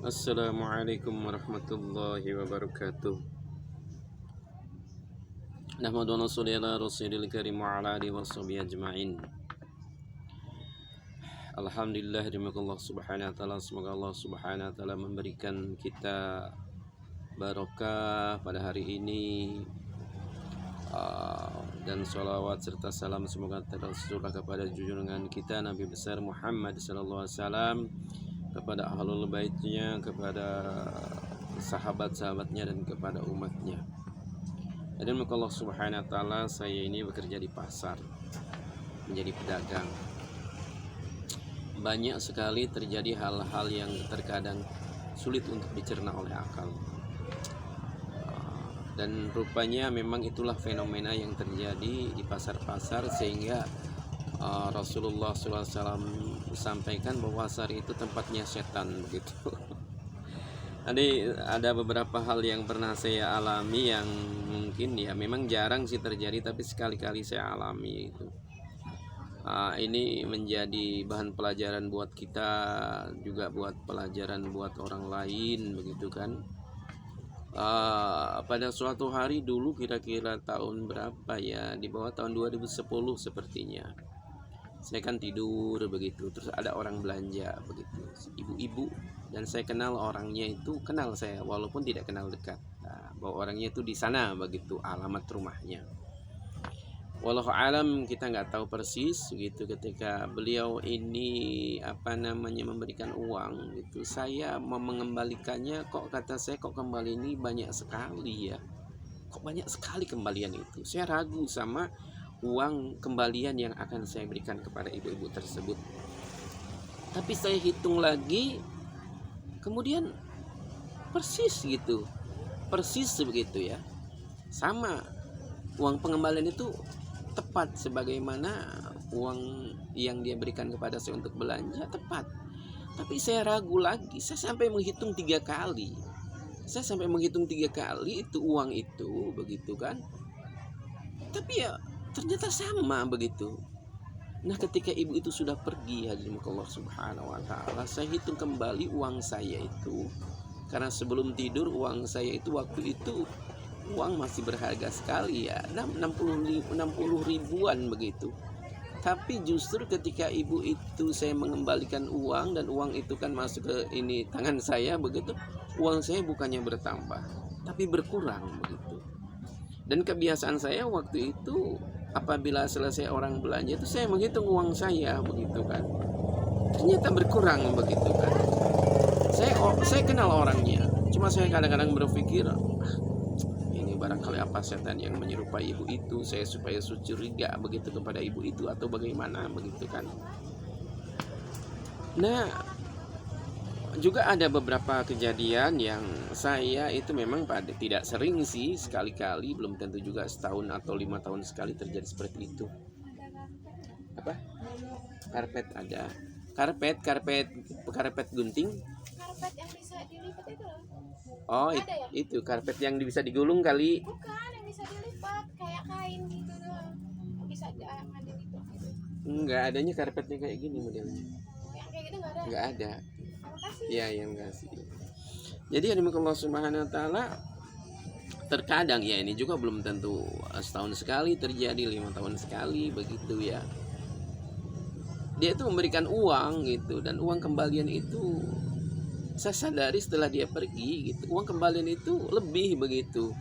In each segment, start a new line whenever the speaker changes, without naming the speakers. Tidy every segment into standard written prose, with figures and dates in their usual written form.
Assalamualaikum warahmatullahi wabarakatuh. Nahmadu wa nusalli ala rasulil karim wa ala alihi washabihi ajma'in. Alhamdulillah, Allah subhanahu wa ta'ala. Semoga Allah subhanahu wa ta'ala memberikan kita barokah pada hari ini, dan sholawat serta salam semoga tercurah kepada junjungan kita Nabi besar Muhammad sallallahu alaihi wasallam, kepada ahlul baitnya, kepada sahabat-sahabatnya, dan kepada umatnya. Dan Allah subhanahu wa ta'ala, saya ini bekerja di pasar, menjadi pedagang. Banyak sekali terjadi hal-hal yang terkadang sulit untuk dicerna oleh akal. Dan rupanya memang itulah fenomena yang terjadi di pasar-pasar, sehingga Rasulullah SAW sampaikan bahwa pasar itu tempatnya setan, begitu. Jadi ada beberapa hal yang pernah saya alami yang mungkin ya memang jarang sih terjadi, tapi sekali-kali saya alami itu. Ini menjadi bahan pelajaran buat kita, juga buat pelajaran buat orang lain, begitu kan. Pada suatu hari dulu, kira-kira tahun berapa ya, di bawah tahun 2010 sepertinya, saya kan tidur begitu, terus ada orang belanja begitu, ibu-ibu, dan saya kenal orangnya itu, kenal saya walaupun tidak kenal dekat, bahwa orangnya itu di sana begitu, alamat rumahnya. Wallahu alam, kita nggak tahu persis gitu. Ketika beliau ini memberikan uang gitu, saya mau mengembalikannya, kok kata saya, kok kembali ini banyak sekali ya, kok banyak sekali kembalian itu. Saya ragu sama uang kembalian yang akan saya berikan kepada ibu-ibu tersebut. Tapi saya hitung lagi, kemudian persis gitu, persis begitu ya, sama uang pengembalian itu tepat sebagaimana uang yang dia berikan kepada saya untuk belanja, tepat. Tapi saya ragu lagi, saya sampai menghitung 3 kali. Saya sampai menghitung 3 kali itu uang itu begitu kan. Tapi ya ternyata sama begitu. Nah, ketika ibu itu sudah pergi, hadirin Allah subhanahu wa ta'ala, saya hitung kembali uang saya itu. Karena sebelum tidur uang saya itu, waktu itu uang masih berharga sekali ya, 60 ribuan begitu. Tapi justru ketika ibu itu saya mengembalikan uang, dan uang itu kan masuk ke ini tangan saya begitu, uang saya bukannya bertambah tapi berkurang begitu. Dan kebiasaan saya waktu itu, apabila selesai orang belanja itu, saya menghitung uang saya begitu kan, ternyata berkurang begitu kan. Saya kenal orangnya, cuma saya kadang-kadang berpikir, ini barangkali apa setan yang menyerupai ibu itu, saya supaya curiga begitu kepada ibu itu, atau bagaimana begitu kan. Nah, juga ada beberapa kejadian yang saya itu memang tidak sering sih, sekali-kali, belum tentu juga setahun atau 5 tahun sekali terjadi seperti itu. Apa? Karpet ada. Karpet gunting.
Karpet yang bisa dilipat itu loh.
Oh,
ada ya?
Itu karpet yang bisa digulung kali.
Bukan, yang bisa dilipat kayak kain gitu doang. Bisa ada dilipat gitu.
Enggak, adanya karpetnya kayak gini modelnya.
Yang kayak gitu enggak ada.
Enggak ada.
Makasih.
Iya, yang kasih. Jadi Allah subhanahu wa ta'ala, terkadang ya ini juga belum tentu setahun sekali terjadi, 5 tahun sekali begitu ya. Dia itu memberikan uang gitu, dan uang kembalian itu saya sadari setelah dia pergi gitu, uang kembalian itu lebih begitu.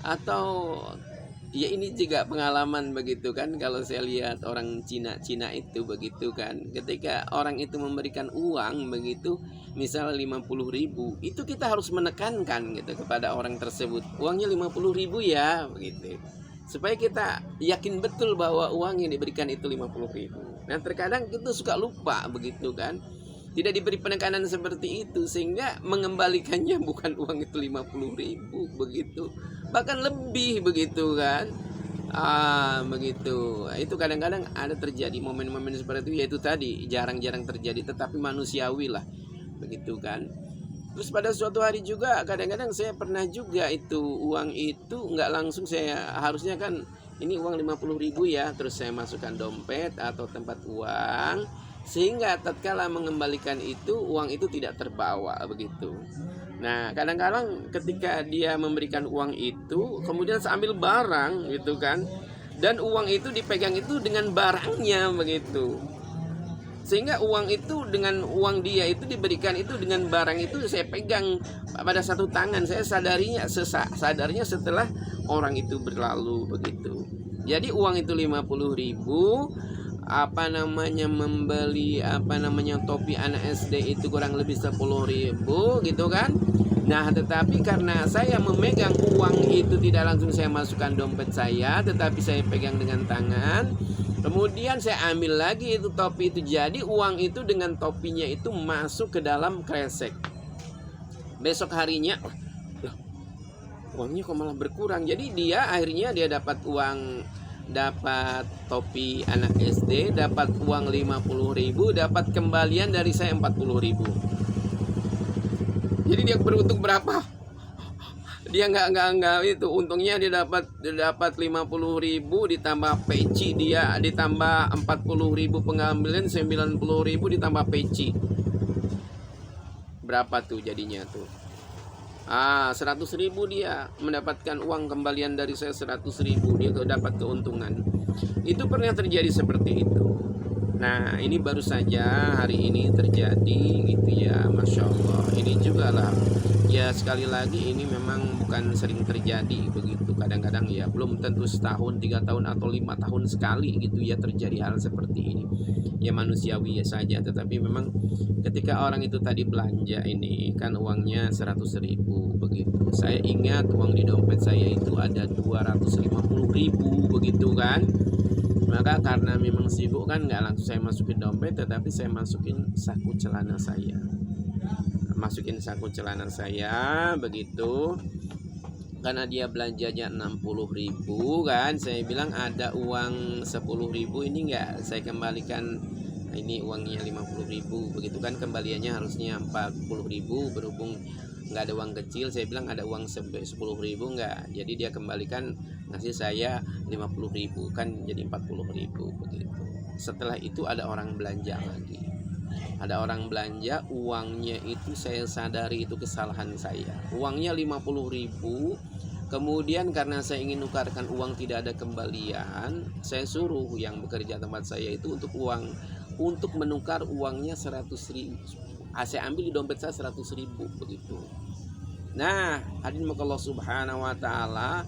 Atau ya ini juga pengalaman begitu kan, kalau saya lihat orang Cina itu begitu kan, ketika orang itu memberikan uang begitu, misal 50 ribu, itu kita harus menekankan gitu kepada orang tersebut, uangnya 50 ribu ya begitu, supaya kita yakin betul bahwa uang yang diberikan itu 50 ribu. Nah, terkadang kita suka lupa begitu kan, tidak diberi penekanan seperti itu, sehingga mengembalikannya bukan uang itu 50 ribu begitu, bahkan lebih begitu kan. Begitu. Itu kadang-kadang ada terjadi momen-momen seperti itu, yaitu tadi jarang-jarang terjadi, tetapi manusiawi lah begitu kan. Terus pada suatu hari juga kadang-kadang saya pernah juga itu uang itu nggak langsung, saya harusnya kan ini uang 50 ribu ya, terus saya masukkan dompet atau tempat uang, sehingga tatkala mengembalikan itu uang itu tidak terbawa begitu. Nah, kadang-kadang ketika dia memberikan uang itu, kemudian sambil barang gitu kan, dan uang itu dipegang itu dengan barangnya begitu. Sehingga uang itu dengan uang dia itu diberikan itu dengan barang itu saya pegang pada satu tangan. Saya sadarnya setelah orang itu berlalu begitu. Jadi uang itu 50.000, membeli topi anak SD itu kurang lebih 10.000 gitu kan. Nah, tetapi karena saya memegang uang itu tidak langsung saya masukkan dompet saya, tetapi saya pegang dengan tangan. Kemudian saya ambil lagi itu topi itu. Jadi uang itu dengan topinya itu masuk ke dalam kresek. Besok harinya, loh, uangnya kok malah berkurang. Jadi akhirnya dia dapat uang, dapat topi anak SD, dapat uang 50.000, dapat kembalian dari saya 40.000. Jadi dia beruntung berapa? Dia nggak itu, untungnya dia dapat 50.000 ditambah peci, dia ditambah 40.000 pengambilan, 90.000 ditambah peci. Berapa tuh jadinya tuh? 100.000 dia mendapatkan uang kembalian dari saya, 100.000 dia dapat keuntungan. Itu pernah terjadi seperti itu. Nah, ini baru saja hari ini terjadi gitu ya, Masya Allah. Ini juga lah, ya sekali lagi ini memang bukan sering terjadi begitu. Kadang-kadang ya belum tentu setahun, 3 tahun atau 5 tahun sekali gitu ya terjadi hal seperti ini. Ya manusiawi ya saja, tetapi memang ketika orang itu tadi belanja ini kan uangnya 100.000 begitu. Saya ingat uang di dompet saya itu ada 250.000 begitu kan. Maka karena memang sibuk kan nggak langsung saya masukin dompet, tetapi saya masukin saku celana saya. Begitu. Karena dia belanjanya 60.000 kan, saya bilang ada uang 10.000 ini nggak saya kembalikan, ini uangnya 50.000 begitu kan, kembaliannya harusnya 40.000, berhubung nggak ada uang kecil, saya bilang ada uang 10.000 nggak, jadi dia kembalikan ngasih saya 50.000 kan, jadi 40.000 begitu. Setelah itu ada orang belanja lagi, uangnya itu saya sadari itu kesalahan saya, uangnya 50.000. Kemudian karena saya ingin nukarkan uang tidak ada kembalian, saya suruh yang bekerja tempat saya itu untuk menukar uangnya 100.000. Saya ambil di dompet saya 100.000 begitu. Nah, hadirin Allah Subhanahu wa taala,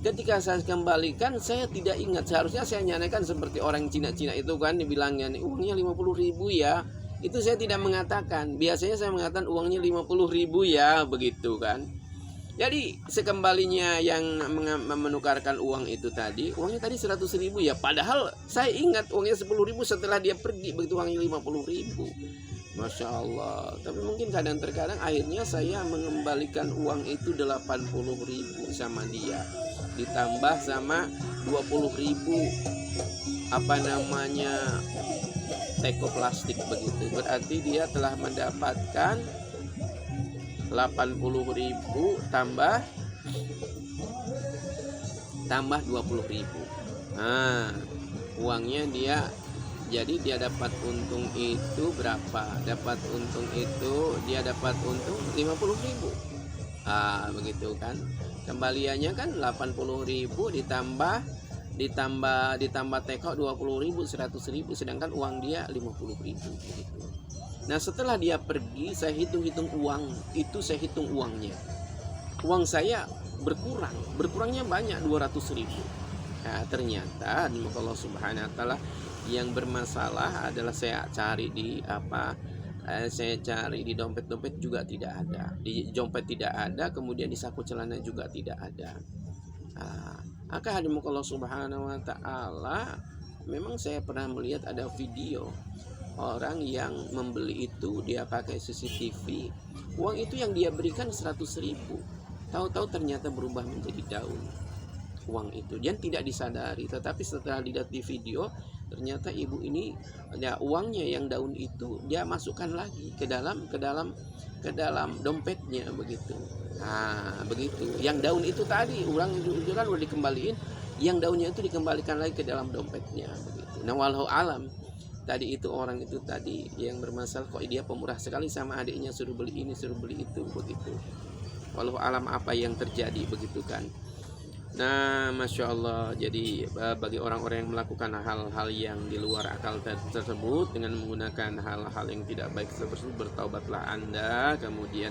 ketika saya kembalikan saya tidak ingat, seharusnya saya nyanakan seperti orang Cina-Cina itu kan, dibilangnya nih uangnya 50.000 ya. Itu saya tidak mengatakan. Biasanya saya mengatakan uangnya 50.000 ya begitu kan. Jadi sekembalinya yang menukarkan uang itu tadi, uangnya tadi 100.000 ya, padahal saya ingat uangnya 10.000 setelah dia pergi begitu, uangnya 50.000. Masya Allah. Tapi mungkin kadang-terkadang akhirnya saya mengembalikan uang itu 80.000 sama dia, ditambah sama 20.000 teko plastik begitu. Berarti dia telah mendapatkan 80.000 tambah 20.000. Nah, uangnya dia, jadi dia dapat untung itu berapa? Dapat untung itu dia dapat untung 50.000. Begitu kan. Kembaliannya kan 80.000 ditambah teko 20.000, 100.000, sedangkan uang dia 50.000 begitu. Nah, setelah dia pergi, saya hitung uang itu, saya hitung uangnya. Uang saya berkurangnya banyak, 200.000. Nah, ternyata Allah Subhanahu wa taala yang bermasalah adalah saya cari di dompet juga tidak ada. Di dompet tidak ada, kemudian di saku celana juga tidak ada. Maka hadirin Allah Subhanahu wa taala, memang saya pernah melihat ada video orang yang membeli itu, dia pakai CCTV, uang itu yang dia berikan 100.000, tahu-tahu ternyata berubah menjadi daun uang itu, dan tidak disadari. Tetapi setelah dilihat di video, ternyata ibu ini ya, uangnya yang daun itu dia masukkan lagi ke dalam dompetnya begitu. Begitu. Yang daun itu tadi uang itu kan udah dikembaliin, yang daunnya itu dikembalikan lagi ke dalam dompetnya begitu. Nah, wallahu alam. tadi itu orang itu tadi yang bermasalah, kok dia pemurah sekali sama adiknya, suruh beli ini suruh beli itu begitu. Walau alam apa yang terjadi begitu kan. Nah, Masya Allah, jadi bagi orang-orang yang melakukan hal-hal yang di luar akal tersebut dengan menggunakan hal-hal yang tidak baik tersebut, bertaubatlah Anda. Kemudian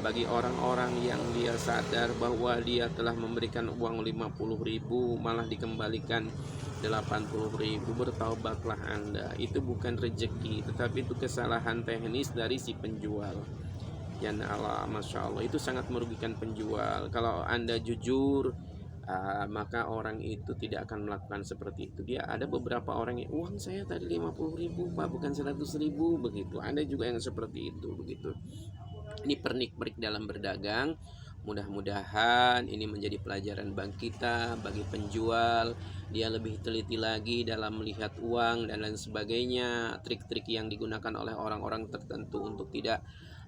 bagi orang-orang yang dia sadar bahwa dia telah memberikan uang 50.000 malah dikembalikan 80.000, bertaubatlah Anda. Itu bukan rezeki, tetapi itu kesalahan teknis dari si penjual. Ya Allah, Masya Allah, itu sangat merugikan penjual. Kalau Anda jujur, maka orang itu tidak akan melakukan seperti itu. Dia ada beberapa orang yang, uang saya tadi 50.000 Pak, bukan 100.000 begitu. Anda juga yang seperti itu begitu. Ini pernik-pernik dalam berdagang. Mudah-mudahan ini menjadi pelajaran bagi kita, bagi penjual. Dia lebih teliti lagi dalam melihat uang dan lain sebagainya, trik-trik yang digunakan oleh orang-orang tertentu untuk tidak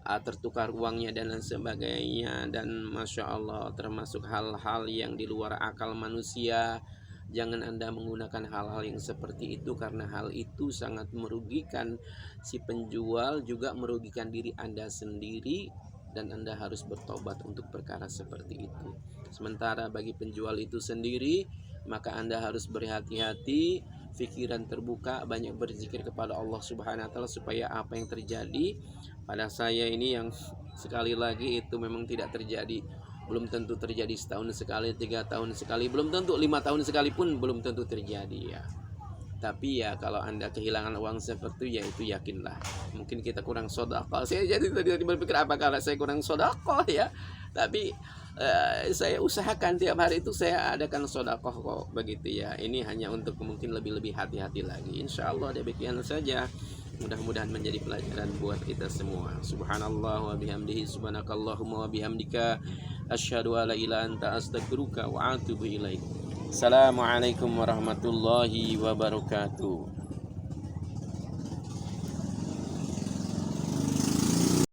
tertukar uangnya dan lain sebagainya. Dan Masya Allah, termasuk hal-hal yang di luar akal manusia. Jangan Anda menggunakan hal-hal yang seperti itu, karena hal itu sangat merugikan si penjual, juga merugikan diri Anda sendiri, dan Anda harus bertobat untuk perkara seperti itu. Sementara bagi penjual itu sendiri, maka Anda harus berhati-hati, pikiran terbuka, banyak berzikir kepada Allah Subhanahu wa taala, supaya apa yang terjadi pada saya ini yang sekali lagi itu memang tidak terjadi. Belum tentu terjadi setahun sekali, 3 tahun sekali, belum tentu 5 tahun sekali pun belum tentu terjadi ya. Tapi ya kalau Anda kehilangan uang seperti itu, ya itu yakinlah mungkin kita kurang sedekah. Saya jadi tadi berpikir apa kalau saya kurang sedekah ya. Tapi saya usahakan tiap hari itu saya adakan sedekah kok begitu ya. Ini hanya untuk mungkin lebih hati-hati lagi. Insya Allah demikian saja. Mudah-mudahan menjadi pelajaran buat kita semua. Subhanallah wa bihamdihi, subhanakallahumma wa bihamdika, asyhadu alla ilaha anta astaghfiruka wa atubu ilaik. Assalamualaikum warahmatullahi wabarakatuh.